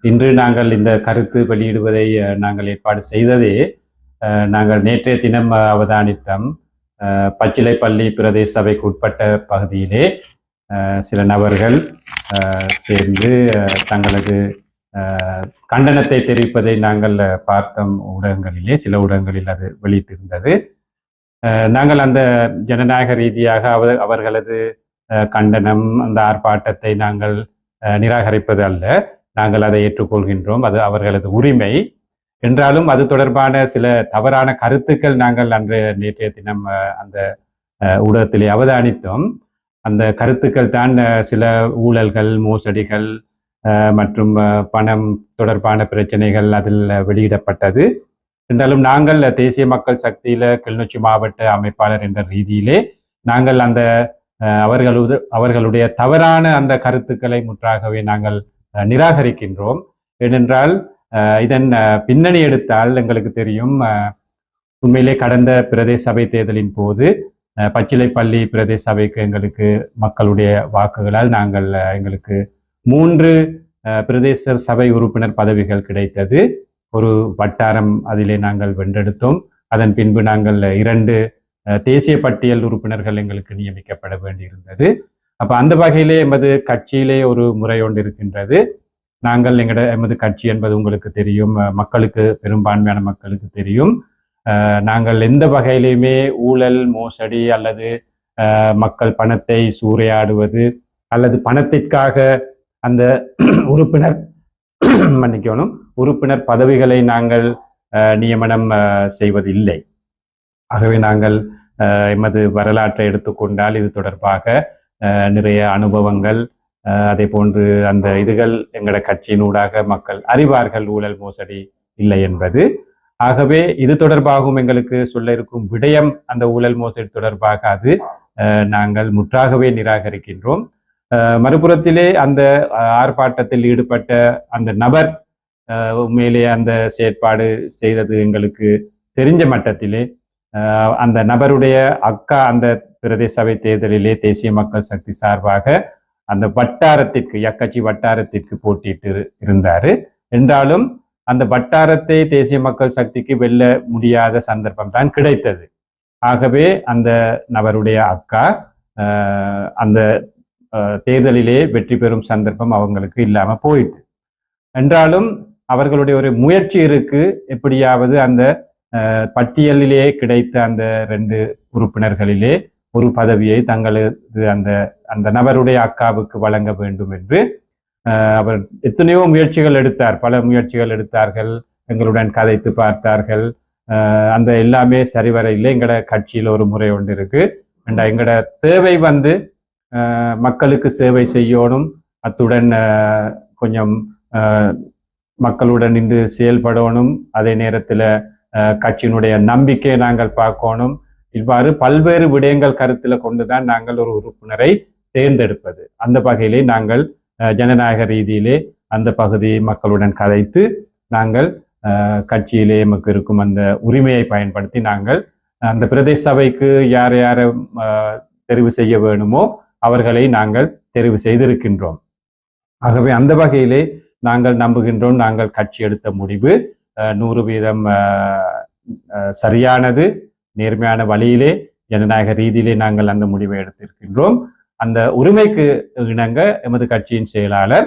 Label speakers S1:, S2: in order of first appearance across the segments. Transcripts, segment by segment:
S1: இன்று நாங்கள் இந்த கருத்து வெளியிடுவதை நாங்கள் ஏற்பாடு செய்ததே நாங்கள் நேற்றைய தினம் அவதானித்தம் பச்சிலைப்பள்ளி பிரதேச சபைக்கு உட்பட்ட பகுதியிலே சில நபர்கள் சேர்ந்து தங்களது கண்டனத்தை தெரிவிப்பதை நாங்கள் பார்த்தோம். ஊடகங்களிலே சில ஊடகங்களில் அது வெளியிட்டிருந்தது. நாங்கள் அந்த ஜனநாயக ரீதியாக அவர்களது கண்டனம், அந்த ஆர்ப்பாட்டத்தை நாங்கள் நிராகரிப்பது அல்ல, நாங்கள் அதை ஏற்றுக்கொள்கின்றோம். அது அவர்களது உரிமை. என்றாலும் அது தொடர்பான சில தவறான கருத்துக்கள் நாங்கள் நேற்றைய தினம் அந்த ஊடகத்திலே அவதானித்தோம். அந்த கருத்துக்கள் தான் சில ஊழல்கள், மோசடிகள் மற்றும் பணம் தொடர்பான பிரச்சனைகள் அதில் வெளியிடப்பட்டது. என்றாலும் நாங்கள் தேசிய மக்கள் சக்தியில கிளிநொச்சி மாவட்ட அமைப்பாளர் என்ற ரீதியிலே நாங்கள் அந்த அவர்களுடைய தவறான அந்த கருத்துக்களை முற்றாகவே நாங்கள் நிராகரிக்கின்றோம். ஏனென்றால் இதன் பின்னணி எடுத்தால் எங்களுக்கு தெரியும், உண்மையிலே கடந்த பிரதேச சபை தேர்தலின் போது பச்சிலைப்பள்ளி பிரதேச சபைக்கு எங்களுக்கு மக்களுடைய வாக்குகளால் எங்களுக்கு 3 பிரதேச சபை உறுப்பினர் பதவிகள் கிடைத்தது. ஒரு வட்டாரம் அதிலே நாங்கள் வென்றெடுத்தோம். அதன் பின்பு நாங்கள் 2 தேசிய பட்டியல் உறுப்பினர்கள் எங்களுக்கு நியமிக்கப்பட வேண்டியிருந்தது. அப்ப அந்த வகையிலே எமது கட்சியிலே ஒரு முறை ஒன்று இருக்கின்றது. நாங்கள் எமது கட்சி என்பது உங்களுக்கு தெரியும், மக்களுக்கு, பெரும்பான்மையான மக்களுக்கு தெரியும். நாங்கள் எந்த வகையிலுமே ஊழல், மோசடி அல்லது மக்கள் பணத்தை சூறையாடுவது அல்லது பணத்திற்காக அந்த உறுப்பினர் பதவிகளை நாங்கள் நியமனம் செய்வதில்லை. ஆகவே நாங்கள் எமது வரலாற்றை எடுத்துக்கொண்டால் இது தொடர்பாக நிறைய அனுபவங்கள், அதே போன்று அந்த இதுகள் எங்களோட கட்சியினூடாக மக்கள் அறிவார்கள், ஊழல் மோசடி இல்லை என்பது. ஆகவே இது தொடர்பாகவும் எங்களுக்கு சொல்ல இருக்கும் விடயம் அந்த ஊழல் மோசடி தொடர்பாக அது நாங்கள் முற்றாகவே நிராகரிக்கின்றோம். மறுபுறத்திலே அந்த ஆர்ப்பாட்டத்தில் ஈடுபட்ட அந்த நபர் உண்மையிலே அந்த செயற்பாடு செய்தது எங்களுக்கு தெரிஞ்ச மட்டத்திலே அந்த நபருடைய அக்கா அந்த பிரதேச சபை தேர்தலிலே தேசிய மக்கள் சக்தி சார்பாக அந்த வட்டாரத்திற்கு, யக்கச்சி வட்டாரத்திற்கு போட்டிட்டு இருந்தாரு. என்றாலும் அந்த வட்டாரத்தை தேசிய மக்கள் சக்திக்கு வெல்ல முடியாத சந்தர்ப்பம் தான் கிடைத்தது. ஆகவே அந்த நபருடைய அக்கா அந்த தேர்தலிலே வெற்றி பெறும் சந்தர்ப்பம் அவங்களுக்கு இல்லாம போயிட்டு. என்றாலும் அவர்களுடைய ஒரு முயற்சி இருக்கு, எப்படியாவது அந்த பட்டியலிலே கிடைத்த அந்த 2 உறுப்பினர்களிலே ஒரு பதவியை தங்களது அந்த நபருடைய அக்காவுக்கு வழங்க வேண்டும் என்று அவர் எத்தனையோ முயற்சிகள் எடுத்தார், பல முயற்சிகள் எடுத்தார்கள், எங்களுடன் கதைத்து பார்த்தார்கள். அந்த எல்லாமே சரிவர இல்லை. எங்களோட கட்சியில் ஒரு முறை ஒன்று இருக்கு, எங்களோட தேவை மக்களுக்கு சேவை செய்யணும், அத்துடன் கொஞ்சம் மக்களுடன் நின்று செயல்படணும், அதே நேரத்தில் கட்சியினுடைய நம்பிக்கையை நாங்கள் பார்க்கணும். இவ்வாறு பல்வேறு விடயங்கள் கருத்தில் கொண்டுதான் நாங்கள் ஒரு உறுப்பினரை தேர்ந்தெடுப்பது. அந்த வகையிலே நாங்கள் ஜனநாயக ரீதியிலே அந்த பகுதி மக்களுடன் கதைத்து நாங்கள் கட்சியிலே நமக்கு இருக்கும் அந்த உரிமையை பயன்படுத்தி நாங்கள் அந்த பிரதேச சபைக்கு யாரை தெரிவு செய்ய வேணுமோ அவர்களை நாங்கள் தெரிவு செய்திருக்கின்றோம். ஆகவே அந்த வகையிலே நாங்கள் நம்புகின்றோம், நாங்கள் கட்சி எடுத்த முடிவு 100% சரியானது, நேர்மையான வழியிலே ஜனநாயக ரீதியிலே நாங்கள் அந்த முடிவை எடுத்திருக்கின்றோம். அந்த உரிமைக்கு இணங்க எமது கட்சியின் செயலாளர்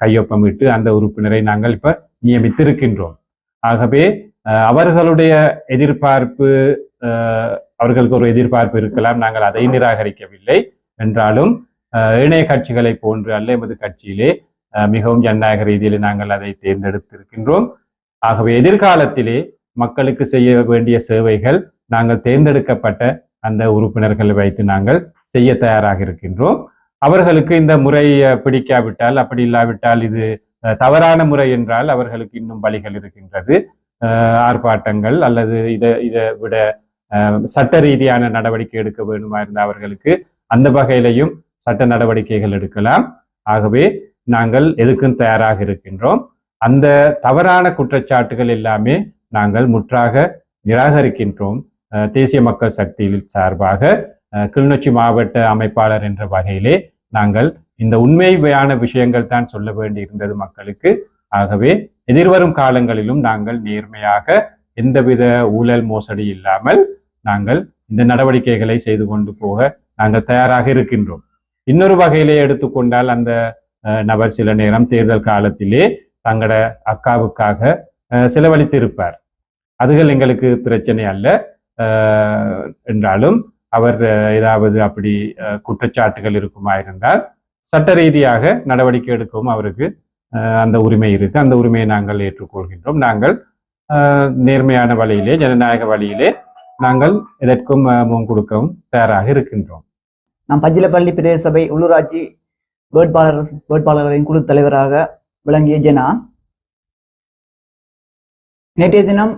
S1: கையொப்பமிட்டு அந்த உறுப்பினரை நாங்கள் இப்ப நியமித்திருக்கின்றோம். ஆகவே அவர்களுடைய எதிர்பார்ப்பு, அவர்களுக்கு ஒரு எதிர்பார்ப்பு இருக்கலாம், நாங்கள் அதை நிராகரிக்கவில்லை. என்றாலும் இணைய கட்சிகளை போன்று அல்ல, எமது கட்சியிலே மிகவும் ஜனநாயக ரீதியிலே நாங்கள் அதை தேர்ந்தெடுத்திருக்கின்றோம். ஆகவே எதிர்காலத்திலே மக்களுக்கு செய்ய வேண்டிய சேவைகள் நாங்கள் தேர்ந்தெடுக்கப்பட்ட அந்த உறுப்பினர்களை வைத்து நாங்கள் செய்ய தயாராக இருக்கின்றோம். அவர்களுக்கு இந்த முறை பிடிக்காவிட்டால், அப்படி இல்லாவிட்டால் இது தவறான முறை என்றால் அவர்களுக்கு இன்னும் வழிகள் இருக்கின்றது. ஆர்ப்பாட்டங்கள் அல்லது இதை விட சட்ட ரீதியான நடவடிக்கை எடுக்க வேண்டுமா இருந்த அவர்களுக்கு அந்த வகையிலையும் சட்ட நடவடிக்கைகள் எடுக்கலாம். ஆகவே நாங்கள் எதுக்கும் தயாராக இருக்கின்றோம். அந்த தவறான குற்றச்சாட்டுகள் எல்லாமே நாங்கள் முற்றாக நிராகரிக்கின்றோம். தேசிய மக்கள் சக்தியில் சார்பாக கிளிநொச்சி மாவட்ட அமைப்பாளர் என்ற வகையிலே நாங்கள் இந்த உண்மையான விஷயங்கள் தான் சொல்ல வேண்டி இருந்தது மக்களுக்கு. ஆகவே எதிர்வரும் காலங்களிலும் நாங்கள் நேர்மையாக எந்தவித ஊழல் மோசடி இல்லாமல் நாங்கள் இந்த நடவடிக்கைகளை செய்து கொண்டு போக நாங்கள் தயாராக இருக்கின்றோம். இன்னொரு வகையிலே எடுத்துக்கொண்டால் அந்த நபர் சில நேரம் தேர்தல் காலத்திலே தங்களோட அக்காவுக்காக செலவழித்து இருப்பார். அதுகள் எங்களுக்கு பிரச்சனை அல்ல. என்றாலும் அவர் ஏதாவது அப்படி குற்றச்சாட்டுகள் இருக்குமா இருந்தால் சட்ட ரீதியாக நடவடிக்கை எடுக்கவும் அவருக்கு அந்த உரிமை இருக்கு. அந்த உரிமையை நாங்கள் ஏற்றுக்கொள்கின்றோம். நாங்கள் நேர்மையான வழியிலே, ஜனநாயக வழியிலே நாங்கள் இதற்கும் முன் கொடுக்கவும் தயாராக இருக்கின்றோம்.
S2: நாம் பச்சிலப்பள்ளி பிரதேச சபை உள்ளூராட்சி வேட்பாளர்களின் குழு தலைவராக விளங்கிய ஜனா, நேற்றைய தினம்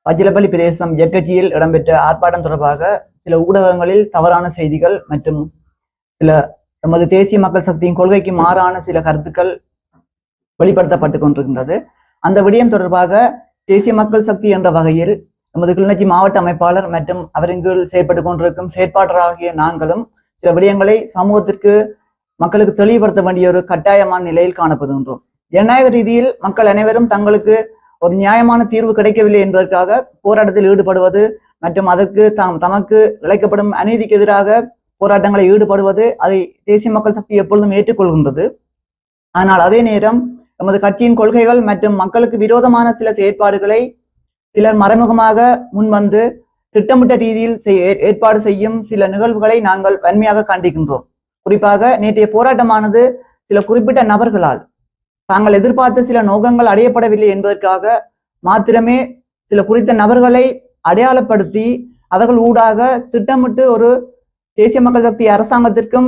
S2: பச்சிலப்பள்ளி பிரதேசம் எக்கட்சியில் இடம்பெற்ற ஆர்ப்பாட்டம் தொடர்பாக சில ஊடகங்களில் தவறான செய்திகள் மற்றும் சில நமது தேசிய மக்கள் சக்தியின் கொள்கைக்கு மாறான சில கருத்துக்கள் வெளிப்படுத்தப்பட்டு கொண்டிருக்கின்றது. அந்த விடயம் தொடர்பாக தேசிய மக்கள் சக்தி என்ற வகையில் நமது கிளிநொச்சி மாவட்ட அமைப்பாளர் மற்றும் அவரின் கீழ் செயற்பட்டு கொண்டிருக்கும் செயற்பாளராகிய நாங்களும் சில விடயங்களை சமூகத்திற்கு மக்களுக்கு தெளிவுபடுத்த வேண்டிய ஒரு கட்டாயமான நிலையில் காணப்படுகின்றோம். ஜனநாயக ரீதியில் மக்கள் அனைவரும் தங்களுக்கு ஒரு நியாயமான தீர்வு கிடைக்கவில்லை என்பதற்காக போராட்டத்தில் ஈடுபடுவது மற்றும் அதற்கு தமக்கு இழைக்கப்படும் அநீதிக்கு எதிராக போராட்டங்களை ஈடுபடுவது அதை தேசிய மக்கள் சக்தி எப்பொழுதும் ஏற்றுக்கொள்கின்றது. ஆனால் அதே நேரம் நமது கட்சியின் கொள்கைகள் மற்றும் மக்களுக்கு விரோதமான சில செயற்பாடுகளை சிலர் மறைமுகமாக முன்வந்து திட்டமிட்ட ரீதியில் ஏற்பாடு செய்யும் சில நிகழ்வுகளை நாங்கள் வன்மையாக கண்டிக்கின்றோம். குறிப்பாக நேற்றைய போராட்டமானது சில குறிப்பிட்ட நபர்களால் தாங்கள் எதிர்பார்த்த சில நோக்கங்கள் அடையப்படவில்லை என்பதற்காக மாத்திரமே சில குறித்த நபர்களை அடையாளப்படுத்தி அவர்கள் ஊடாக திட்டமிட்டு ஒரு தேசிய மக்கள் சக்தி அரசாங்கத்திற்கும்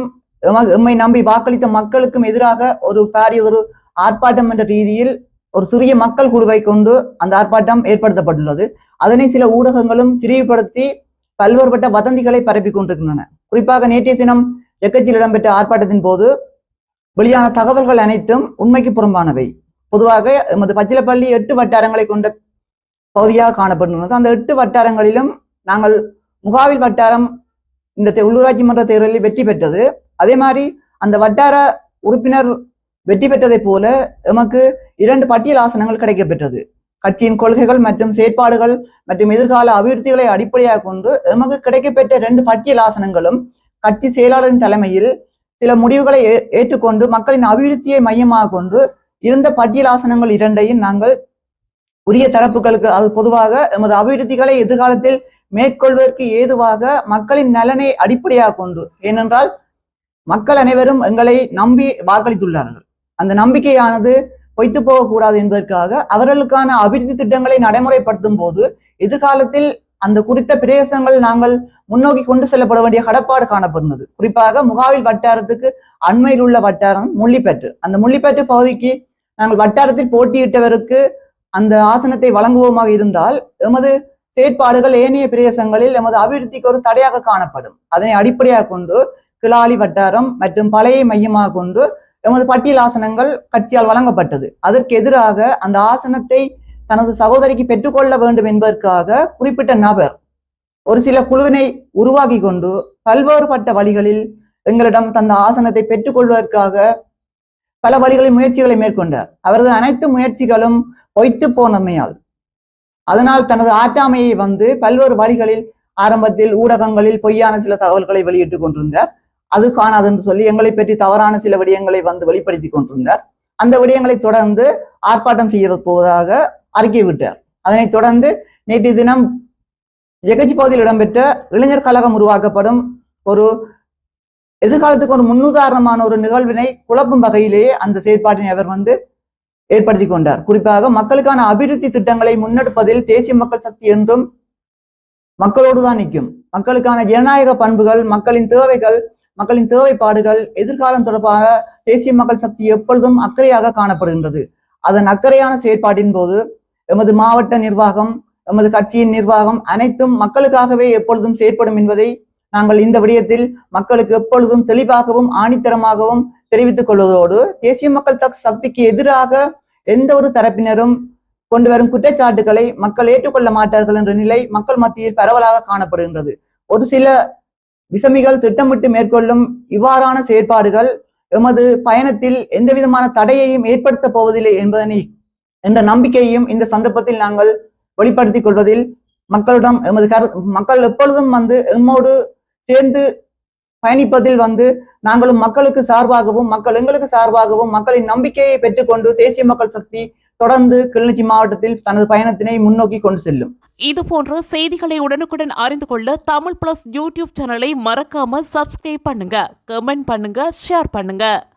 S2: எம்மை நம்பி வாக்களித்த மக்களுக்கும் எதிராக ஒரு பாரிய ஒரு ஆர்ப்பாட்டம் என்ற ரீதியில் ஒரு சிறிய மக்கள் குழுவை கொண்டு அந்த ஆர்ப்பாட்டம் ஏற்படுத்தப்பட்டுள்ளது. அதனை சில ஊடகங்களும் திரிவுபடுத்தி பல்வேறுபட்ட வதந்திகளை பரப்பி கொண்டிருக்கின்றன. குறிப்பாக நேற்றைய தினம் எக்கட்சியில் இடம்பெற்ற ஆர்ப்பாட்டத்தின் போது வெளியான தகவல்கள் அனைத்தும் உண்மைக்கு புறம்பானவை. பொதுவாக எமது பச்சிலப்பள்ளி 8 வட்டாரங்களை கொண்ட பகுதியாக காணப்படுகிறது. அந்த 8 வட்டாரங்களிலும் நாங்கள் முகாவில் வட்டாரம் இந்த உள்ளூராட்சி மன்ற தேர்தலில் வெற்றி பெற்றது. அதே மாதிரி அந்த வட்டார உறுப்பினர் வெற்றி பெற்றதை போல எமக்கு 2 பட்டியல் ஆசனங்கள் கிடைக்கப்பெற்றது. கட்சியின் கொள்கைகள் மற்றும் செயற்பாடுகள் மற்றும் எதிர்கால அபிவிருத்திகளை அடிப்படையாக கொண்டு எமக்கு கிடைக்கப்பெற்ற 2 பட்டியல் ஆசனங்களும் கட்சி செயலாளரின் தலைமையில் சில முடிவுகளை ஏற்றுக்கொண்டு மக்களின் அபிவிருத்தியை மையமாக கொண்டு இருந்த பட்டியல் ஆசனங்கள் 2ஐயும் நாங்கள் உரிய தரப்புகளுக்கு, அது பொதுவாக எமது அபிவிருத்திகளை எதிர்காலத்தில் மேற்கொள்வதற்கு ஏதுவாக மக்களின் நலனை அடிப்படையாக கொண்டு, ஏனென்றால் மக்கள் அனைவரும் எங்களை நம்பி வாக்களித்துள்ளார்கள். அந்த நம்பிக்கையானது பொய்த்து போகக்கூடாது என்பதற்காக அவர்களுக்கான அபிவிருத்தி திட்டங்களை நடைமுறைப்படுத்தும் போது எதிர்காலத்தில் அந்த குறித்த பிரதேசங்கள் நாங்கள் முன்னோக்கி கொண்டு செல்லப்பட வேண்டிய கடப்பாடு காணப்படுகிறது. குறிப்பாக முகாவில் வட்டாரத்துக்கு அண்மையில் உள்ள வட்டாரம் முள்ளிப்பற்று. அந்த முள்ளிப்பற்று பகுதிக்கு நாங்கள் வட்டாரத்தில் போட்டியிட்டவருக்கு அந்த ஆசனத்தை வழங்குவோமாக இருந்தால் எமது செயற்பாடுகள் ஏனைய பிரதேசங்களில் எமது அபிவிருத்திக்கு ஒரு தடையாக காணப்படும். அதனை அடிப்படையாக கொண்டு கிளாலி வட்டாரம் மற்றும் பழைய மையமாக கொண்டு எமது பட்டியல் ஆசனங்கள் கட்சியால் வழங்கப்பட்டது. அதற்கு எதிராக அந்த ஆசனத்தை தனது சகோதரிக்கு பெற்றுக்கொள்ள வேண்டும் என்பதற்காக குறிப்பிட்ட நபர் ஒரு சில குழுவினை உருவாக்கி கொண்டு பல்வேறுபட்ட வழிகளில் எங்களிடம் தந்த ஆசனத்தை பெற்றுக்கொள்வதற்காக பல வழிகளில் முயற்சிகளை மேற்கொண்டார். அவரது அனைத்து முயற்சிகளும் பொய்த்து போனமையால் அதனால் தனது ஆற்றாமையை பல்வேறு வழிகளில் ஆரம்பத்தில் ஊடகங்களில் பொய்யான சில தகவல்களை வெளியிட்டுக் கொண்டிருந்தார். அது காணாது என்று சொல்லி எங்களை பற்றி தவறான சில விடயங்களை வெளிப்படுத்தி கொண்டிருந்தார். அந்த விடயங்களை தொடர்ந்து ஆர்ப்பாட்டம் செய்ய போவதாக அறிக்கை விட்டார். அதனைத் தொடர்ந்து நேற்றைய தினம் எகச்சி பகுதியில் இடம்பெற்ற இளைஞர் கழகம் உருவாக்கப்படும் ஒரு எதிர்காலத்துக்கு ஒரு முன்னுதாரணமான ஒரு நிகழ்வினை குழப்பும் வகையிலேயே அந்த செயற்பாட்டினை அவர் ஏற்படுத்தி கொண்டார். குறிப்பாக மக்களுக்கான அபிவிருத்தி திட்டங்களை முன்னெடுப்பதில் தேசிய மக்கள் சக்தி என்றும் மக்களோடு தான் நிற்கும். மக்களுக்கான ஜனநாயக பண்புகள், மக்களின் தேவைகள், மக்களின் தேவைப்பாடுகள், எதிர்காலம் தொடர்பாக தேசிய மக்கள் சக்தி எப்பொழுதும் அக்கறையாக காணப்படுகின்றது. அதன் அக்கறையான செயற்பாட்டின் போது எமது மாவட்ட நிர்வாகம், எமது கட்சியின் நிர்வாகம் அனைத்தும் மக்களுக்காகவே எப்பொழுதும் செயற்படும் என்பதை நாங்கள் இந்த விடயத்தில் மக்களுக்கு எப்பொழுதும் தெளிவாகவும் ஆணித்தரமாகவும் தெரிவித்துக் கொள்வதோடு, தேசிய மக்கள் சக்திக்கு எதிராக எந்த ஒரு தரப்பினரும் கொண்டு வரும் குற்றச்சாட்டுகளை மக்கள் ஏற்றுக்கொள்ள மாட்டார்கள் என்ற நிலை மக்கள் மத்தியில் பரவலாக காணப்படுகின்றது. ஒரு சில விசமிகள் திட்டமிட்டு மேற்கொள்ளும் இவ்வாறான செயற்பாடுகள் எமது பயணத்தில் எந்த விதமான தடையையும் ஏற்படுத்த போவதில்லை என்ற நம்பிக்கையையும் இந்த சந்தர்ப்பத்தில் நாங்கள் வெளிப்படுத்திக் கொள்வதில் மக்களிடம் மக்கள் எப்பொழுதும் எம்மோடு சேர்ந்து பயணிப்பதில் நாங்களும் மக்களுக்கு சார்பாகவும் மக்கள் எங்களுக்கு சார்பாகவும் மக்களின் நம்பிக்கையை பெற்றுக்கொண்டு தேசிய மக்கள் சக்தி தொடர்ந்து கிளிநொச்சி மாவட்டத்தில் தனது பயணத்தினை முன்னோக்கி கொண்டு செல்லும்.
S3: இதுபோன்ற செய்திகளை உடனுக்குடன் அறிந்து கொள்ள தமிழ் பிளஸ் யூடியூப் சேனலை மறக்காம சப்ஸ்கிரைப் பண்ணுங்க, கமெண்ட் பண்ணுங்க, ஷேர் பண்ணுங்க.